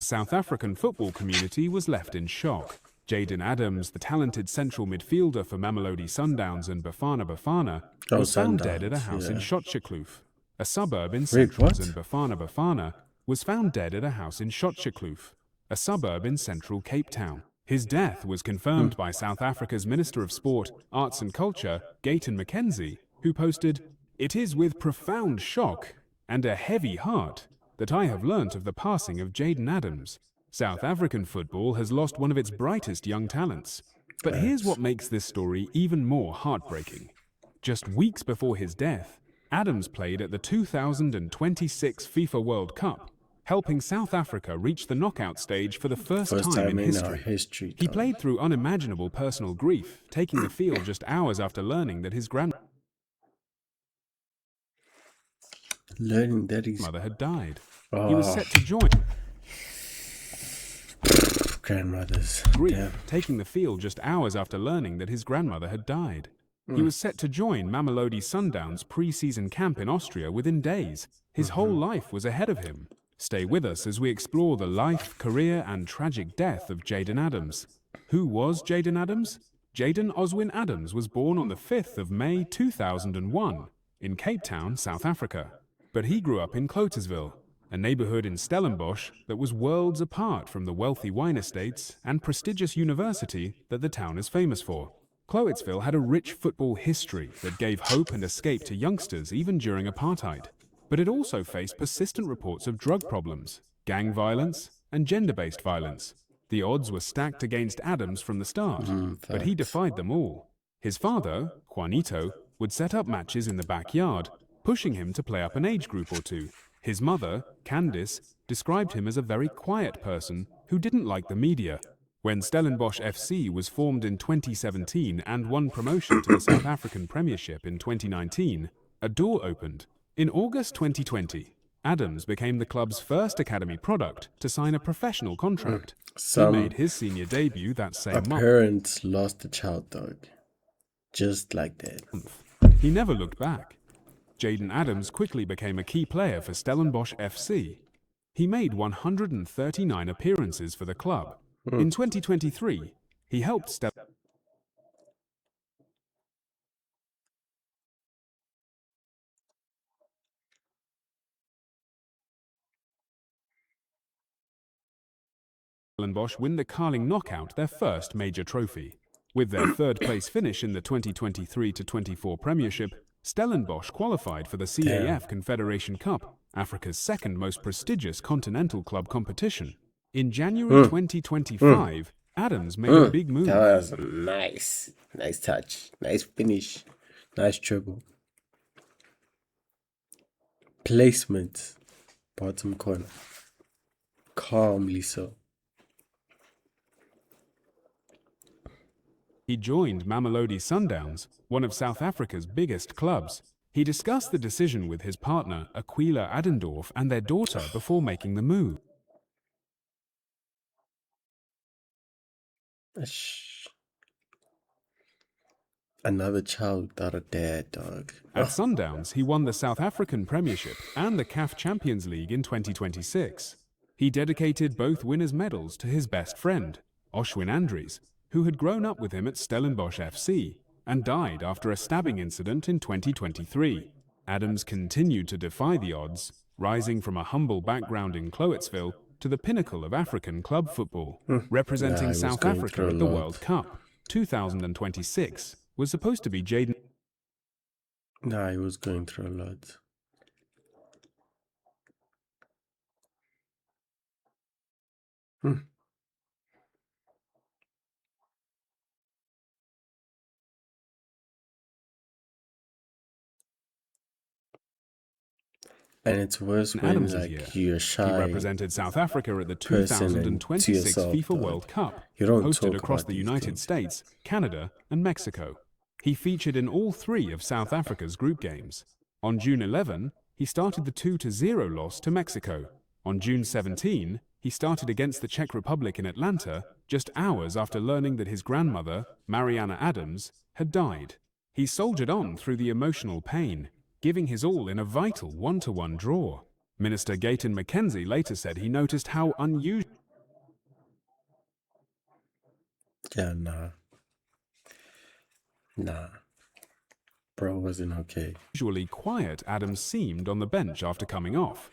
South African football community was left in shock. Jaden Adams, the talented central midfielder for Mamelodi Sundowns and Bafana, Oh, was found dead at a Sundowns, house in yeah. Shotjekloof, a suburb in Wait, central what? and Bafana was found dead at a house in Shotjekloof, a suburb in central Cape Town. His death was confirmed by South Africa's Minister of Sport, Arts and Culture, Gayton McKenzie, who posted, "It is with profound shock and a heavy heart that I have learnt of the passing of Jaden Adams. South African football has lost one of its brightest young talents. But here's what makes this story even more heartbreaking. Just weeks before his death, Adams played at the 2026 FIFA World Cup, helping South Africa reach the knockout stage for the first time in our history. history. He played through unimaginable personal grief, taking the field just hours after learning that his grandmother had died. He was set to join grandmother's grief, taking the field just hours after learning that his grandmother had died. He was set to join Mamelodi Sundowns' pre-season camp in Austria within days. His whole life was ahead of him. Stay with us as we explore the life, career, and tragic death of Jaden Adams. Who was Jaden Adams? Jaden Oswin Adams was born on the 5th of May 2001 in Cape Town, South Africa. But he grew up in Clotersville, a neighborhood in Stellenbosch that was worlds apart from the wealthy wine estates and prestigious university that the town is famous for. Clotersville had a rich football history that gave hope and escape to youngsters even during apartheid. But it also faced persistent reports of drug problems, gang violence, and gender-based violence. The odds were stacked against Adams from the start, but he defied them all. His father, Juanito, would set up matches in the backyard, pushing him to play up an age group or two. His mother, Candice, described him as a very quiet person who didn't like the media. When Stellenbosch FC was formed in 2017 and won promotion to the South African Premiership in 2019, a door opened. In August 2020, Adams became the club's first academy product to sign a professional contract. He made his senior debut that same month. Parents lost a child, dog. Just like that. He never looked back. Jaden Adams quickly became a key player for Stellenbosch FC. He made 139 appearances for the club. In 2023, he helped Stellenbosch win the Carling Knockout, their first major trophy. With their third-place finish in the 2023-24 Premiership, Stellenbosch qualified for the CAF Confederation Cup, Africa's second most prestigious continental club competition. In January 2025, Adams made a big move. That was nice. Nice touch. Nice finish. Nice dribble. Placement. Bottom corner. Calmly so. He joined Mamelodi Sundowns, one of South Africa's biggest clubs. He discussed the decision with his partner, Aquila Adendorf, and their daughter before making the move. Another child without a dad, dog. At Sundowns, he won the South African Premiership and the CAF Champions League in 2026. He dedicated both winners' medals to his best friend, Oshwin Andries, who had grown up with him at Stellenbosch FC and died after a stabbing incident in 2023. Adams continued to defy the odds, rising from a humble background in Clotersville to the pinnacle of African club football. Representing South Africa at the World Cup 2026 was supposed to be Jaden. Nah, he was going through a lot. And it's worse when you're shy. He represented South Africa at the 2026 FIFA World Cup, hosted across the United States, Canada, and Mexico. He featured in all three of South Africa's group games. On June 11, he started the 2-0 loss to Mexico. On June 17, he started against the Czech Republic in Atlanta, just hours after learning that his grandmother, Mariana Adams, had died. He soldiered on through the emotional pain, giving his all in a vital 1-1 draw. Minister Gayton Mackenzie later said he noticed how unusual Yeah, nah. Nah. Bro wasn't okay. usually quiet Adams seemed on the bench after coming off.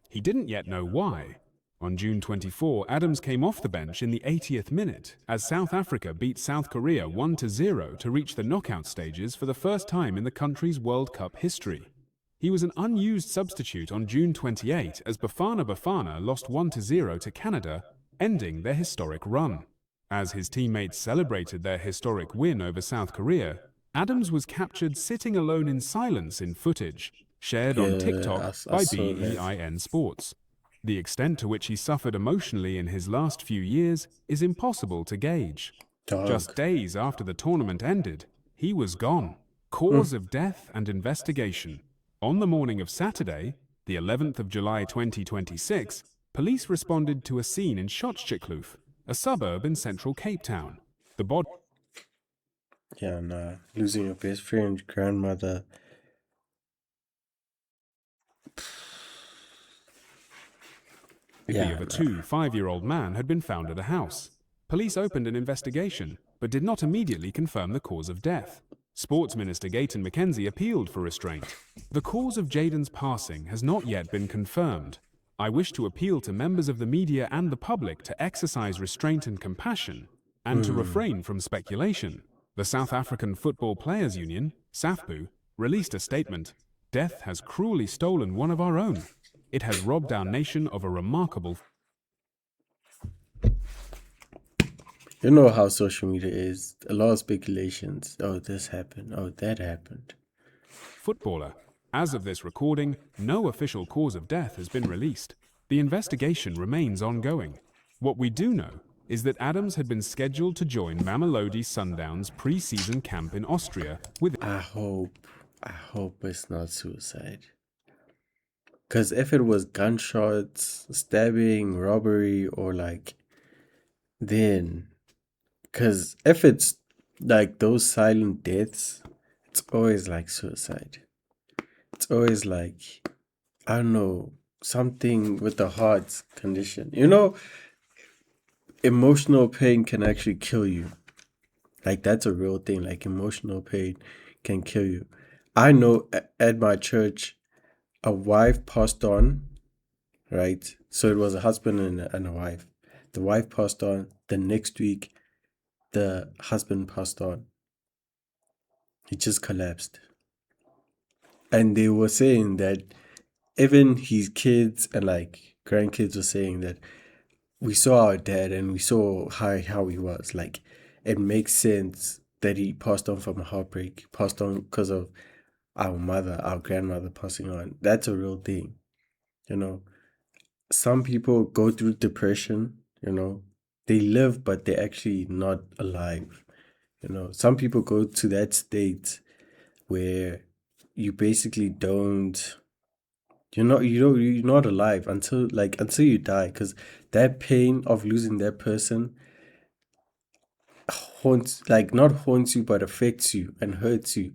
He didn't yet know why. On June 24, Adams came off the bench in the 80th minute as South Africa beat South Korea 1-0 to reach the knockout stages for the first time in the country's World Cup history. He was an unused substitute on June 28 as Bafana lost 1-0 to Canada, ending their historic run. As his teammates celebrated their historic win over South Korea, Adams was captured sitting alone in silence in footage, shared on Yeah, TikTok I by saw that. BEIN Sports. The extent to which he suffered emotionally in his last few years is impossible to gauge. Just Dog. days after the tournament ended, he was gone. Cause of death and investigation. On the morning of Saturday, the 11th of July 2026, police responded to a scene in Juss.Joyous, a suburb in central Cape Town. The body Yeah, nah. Losing your best friend, grandmother. Yeah, of a nah. 5-year-old man had been found at a house. Police opened an investigation, but did not immediately confirm the cause of death. Sports Minister Gayton Mackenzie appealed for restraint. The cause of Jaden's passing has not yet been confirmed. I wish to appeal to members of the media and the public to exercise restraint and compassion, and to refrain from speculation. The South African Football Players Union, SAFPU, released a statement. Death has cruelly stolen one of our own. It has robbed our nation of a remarkable You know how social media is. A lot of speculations. Oh, this happened. Oh, that happened. footballer. As of this recording, no official cause of death has been released. The investigation remains ongoing. What we do know is that Adams had been scheduled to join Mamelodi Sundowns pre-season camp in Austria with I hope it's not suicide. Because if it was gunshots, stabbing, robbery, or like, then. Because if it's like those silent deaths, it's always like suicide. It's always like, I don't know, something with the heart condition. You know, emotional pain can actually kill you. Like, that's a real thing. Like, emotional pain can kill you. I know at my church, a wife passed on, right? So it was a husband and a wife. The wife passed on. The next week, the husband passed on. He just collapsed. And they were saying that even his kids and like grandkids were saying that we saw our dad and we saw how he was. Like, it makes sense that he passed on from a heartbreak, passed on because of our grandmother passing on. That's a real thing, you know. Some people go through depression, you know. They live, but they're actually not alive. You know, some people go to that state where you basically don't you're not alive until you die, because that pain of losing that person haunts, like, not haunts you but affects you and hurts you.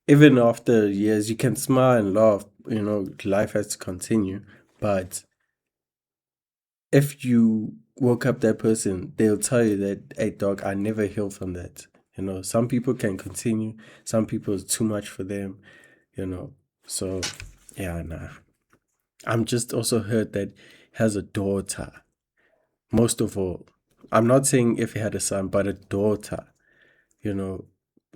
Even after years you can smile and laugh, you know, life has to continue, but if you woke up that person, they'll tell you that, hey dog, I never healed from that. You know, some people can continue, some people it's too much for them, you know. So yeah, nah. I'm just also heard that he has a daughter. Most of all, I'm not saying if he had a son, but a daughter, you know,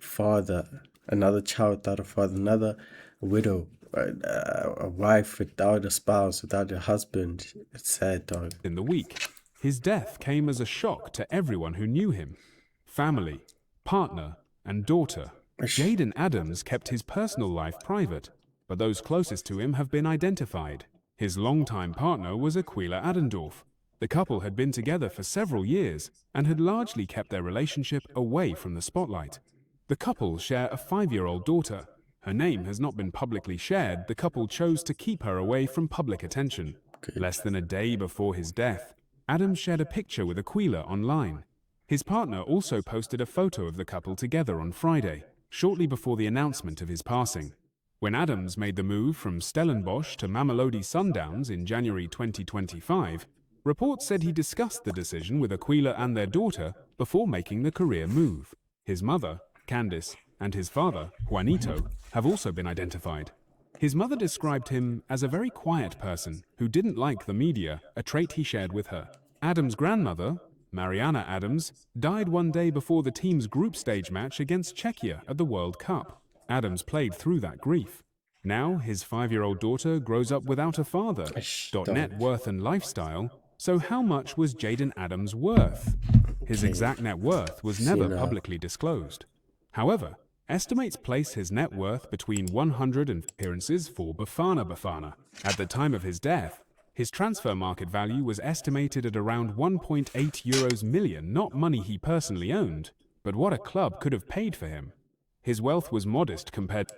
father, another child without a father, another widow, a wife without a spouse, without a husband. It's sad, dog. in the week. His death came as a shock to everyone who knew him. Family, partner, and daughter. Jaden Adams kept his personal life private, but those closest to him have been identified. His longtime partner was Aquila Adendorf. The couple had been together for several years and had largely kept their relationship away from the spotlight. The couple share a 5-year-old daughter. Her name has not been publicly shared. The couple chose to keep her away from public attention. Less than a day before his death, Adams shared a picture with Aquila online. His partner also posted a photo of the couple together on Friday, shortly before the announcement of his passing. When Adams made the move from Stellenbosch to Mamelodi Sundowns in January 2025, reports said he discussed the decision with Aquila and their daughter before making the career move. His mother, Candice, and his father, Juanito, have also been identified. His mother described him as a very quiet person who didn't like the media, a trait he shared with her. Adams' grandmother, Mariana Adams, died one day before the team's group stage match against Czechia at the World Cup. Adams played through that grief. Now, his 5-year-old daughter grows up without a father. Net worth and lifestyle. So how much was Jaden Adams worth? His exact net worth was never publicly disclosed. However, estimates place his net worth between 100 and appearances for Bafana. At the time of his death, his transfer market value was estimated at around 1.8 million, not money he personally owned, but what a club could have paid for him. His wealth was modest compared.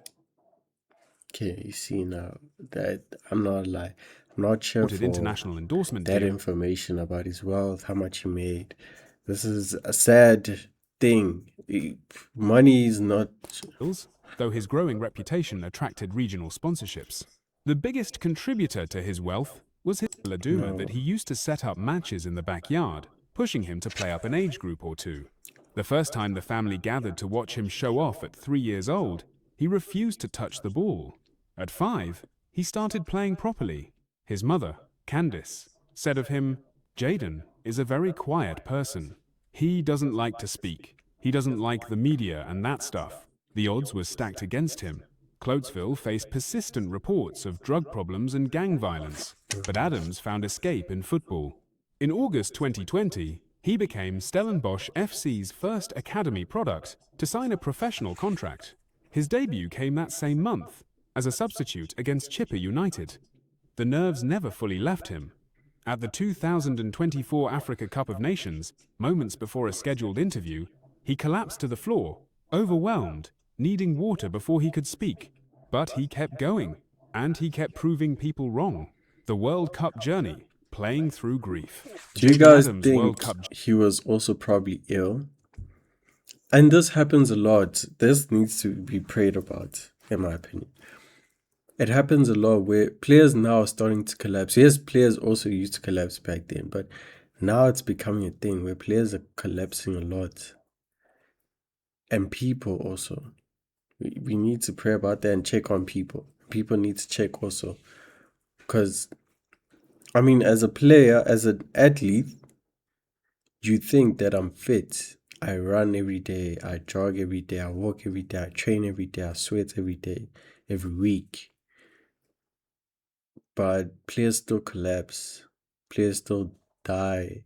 Okay, you see now that I'm not sure for international endorsement that deal. Information about his wealth, how much he made. This is a sad thing. Money is not. Though his growing reputation attracted regional sponsorships. The biggest contributor to his wealth was his Laduma that he used to set up matches in the backyard, pushing him to play up an age group or two. The first time the family gathered to watch him show off at 3 years old, he refused to touch the ball. At 5, he started playing properly. His mother, Candice, said of him, "Jaden is a very quiet person. He doesn't like to speak. He doesn't like the media and that stuff." The odds were stacked against him. Cloutesville faced persistent reports of drug problems and gang violence, but Adams found escape in football. In August 2020, he became Stellenbosch FC's first academy product to sign a professional contract. His debut came that same month, as a substitute against Chippa United. The nerves never fully left him. At the 2024 Africa Cup of Nations, moments before a scheduled interview, he collapsed to the floor, overwhelmed, needing water before he could speak. But he kept going, and he kept proving people wrong. The World Cup journey, playing through grief. Do you guys think he was also probably ill? And this happens a lot. This needs to be prayed about, in my opinion. It happens a lot where players now are starting to collapse. Yes, players also used to collapse back then, but now it's becoming a thing where players are collapsing a lot. And people also. We need to pray about that and check on people. People need to check also. Because, I mean, as a player, as an athlete, you think that I'm fit. I run every day, I jog every day, I walk every day, I train every day, I sweat every day, every week. But players still collapse. Players still die.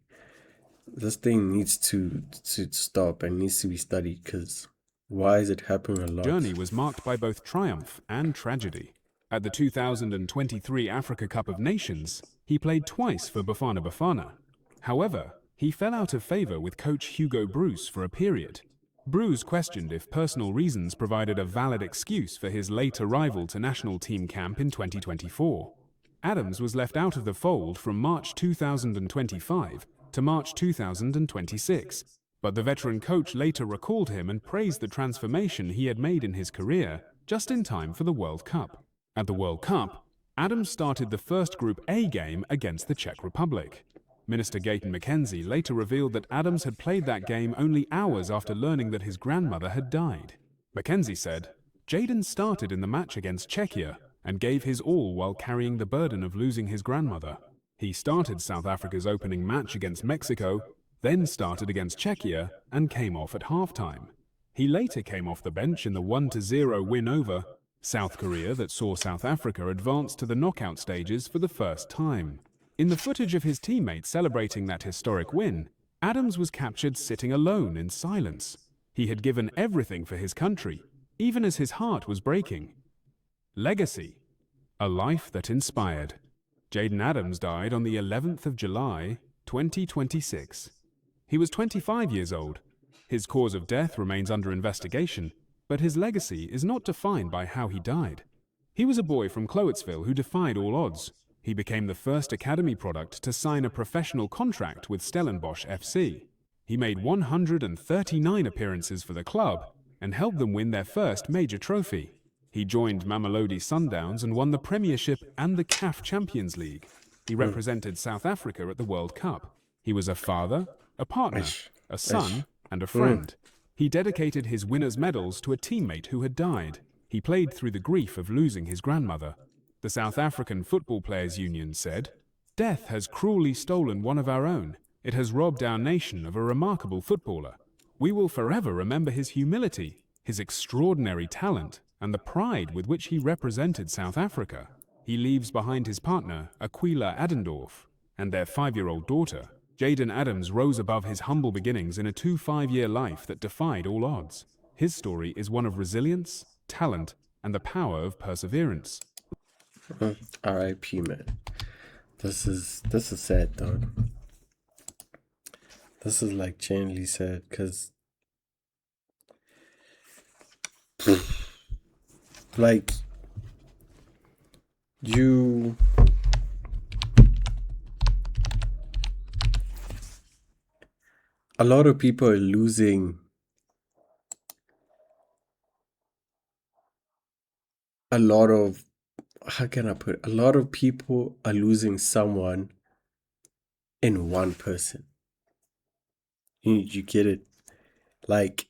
This thing needs to stop and needs to be studied, because why is it happening a lot? Journey was marked by both triumph and tragedy. At the 2023 Africa Cup of Nations, he played twice for Bafana. However, he fell out of favor with coach Hugo Bruce for a period. Bruce questioned if personal reasons provided a valid excuse for his late arrival to national team camp in 2024. Adams was left out of the fold from March 2025 to March 2026, but the veteran coach later recalled him and praised the transformation he had made in his career just in time for the World Cup. At the World Cup, Adams started the first Group A game against the Czech Republic. Minister Gayton McKenzie later revealed that Adams had played that game only hours after learning that his grandmother had died. McKenzie said, "Jaden started in the match against Czechia and gave his all while carrying the burden of losing his grandmother. He started South Africa's opening match against Mexico, then started against Czechia and came off at halftime. He later came off the bench in the 1-0 win over South Korea that saw South Africa advance to the knockout stages for the first time." In the footage of his teammates celebrating that historic win, Adams was captured sitting alone in silence. He had given everything for his country, even as his heart was breaking. Legacy. A life that inspired. Jaden Adams died on the 11th of July, 2026. He was 25 years old. His cause of death remains under investigation, but his legacy is not defined by how he died. He was a boy from Cloutesville who defied all odds. He became the first academy product to sign a professional contract with Stellenbosch FC. He made 139 appearances for the club and helped them win their first major trophy. He joined Mamelodi Sundowns and won the Premiership and the CAF Champions League. He represented South Africa at the World Cup. He was a father, a partner, Ish. a Ish. son, and a friend. He dedicated his winner's medals to a teammate who had died. He played through the grief of losing his grandmother. The South African Football Players Union said, "Death has cruelly stolen one of our own. It has robbed our nation of a remarkable footballer. We will forever remember his humility, his extraordinary talent, and the pride with which he represented South Africa." He leaves behind his partner, Aquila Adendorf, and their 5-year-old daughter. Jaden Adams rose above his humble beginnings in a 5-year life that defied all odds. His story is one of resilience, talent, and the power of perseverance. R.I.P. man. This is sad, dog. This is like genuinely sad, cause like you a lot of people are losing a lot of how can I put it? A lot of people are losing someone in one person. You get it? Like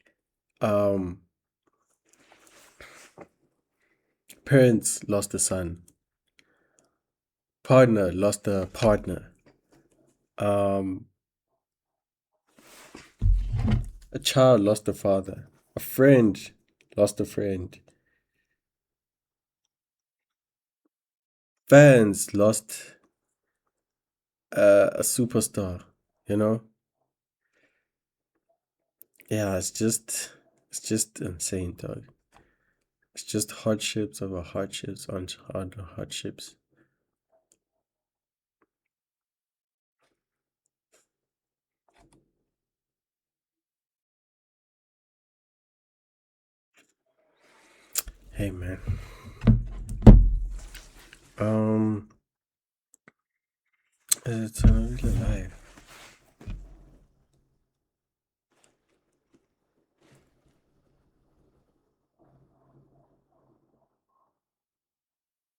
parents lost a son, partner lost a partner, a child lost a father, a friend lost a friend, fans lost a superstar, you know? Yeah, it's just insane, dog. It's just hardships over hardships on hardships. Hey man. It's really life.